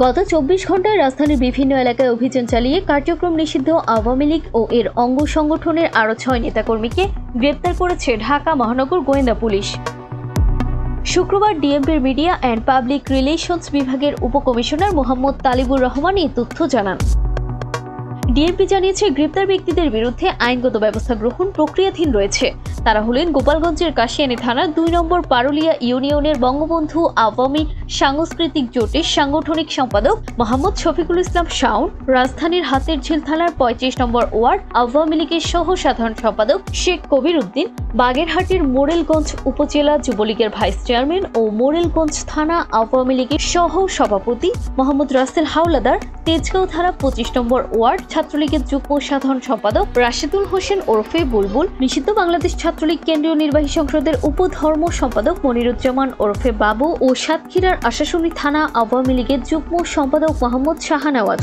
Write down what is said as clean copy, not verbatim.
গত 24 ঘন্টায় রাজধানীর বিভিন্ন এলাকায় অভিযান চালিয়ে কার্যক্রম নিষিদ্ধ আওয়ামী লীগ ও এর অঙ্গ সংগঠনের আরও 6 নেতাকর্মীকে গ্রেপ্তার করেছে ঢাকা মহানগর গোয়েন্দা পুলিশ। শুক্রবার ডিএমপির মিডিয়া অ্যান্ড পাবলিক রিলেশনস বিভাগের উপকমিশনার মোহাম্মদ তালিবুর রহমান এই তথ্য জানান। ডিএমপি জানিয়েছে, গ্রেপ্তার ব্যক্তিদের বিরুদ্ধে আইনগত ব্যবস্থা গ্রহণ প্রক্রিয়াধীন রয়েছে। তারা হলেন গোপালগঞ্জের কাশিয়ানী থানার 2 নম্বর পারুলিয়া ইউনিয়নের বঙ্গবন্ধু আওয়ামী সাংস্কৃতিক জোটের সাংগঠনিক সম্পাদক মোহাম্মদ শফিকুল ইসলাম শাওন, রাজধানীর হাতিরঝিল থানার 35 নম্বর ওয়ার্ড আওয়ামী লীগের সহ সাধারণ সম্পাদক শেখ কবির উদ্দিন, বাগেরহাটের মোরেলগঞ্জ উপজেলা যুবলীগের ভাইস চেয়ারম্যান ও মোরেলগঞ্জ থানা আওয়ামী লীগের সহ সভাপতি মোহাম্মদ রাসেল হাওলাদার, তেজগাঁও থানা 25 নম্বর ওয়ার্ড ছাত্রলীগের যুগ্ম সাধারণ সম্পাদক রাশেদুল হোসেন ওরফে বুলবুল, নিষিদ্ধ বাংলাদেশ ছাত্রলীগ কেন্দ্রীয় নির্বাহী সংসদের উপধর্ম সম্পাদক মনিরুজ্জামান ওরফে বাবু ও সাতক্ষীরার আশাশুনি থানা আওয়ামী লীগের যুগ্ম সম্পাদক মোহাম্মদ শাহনওয়াজ।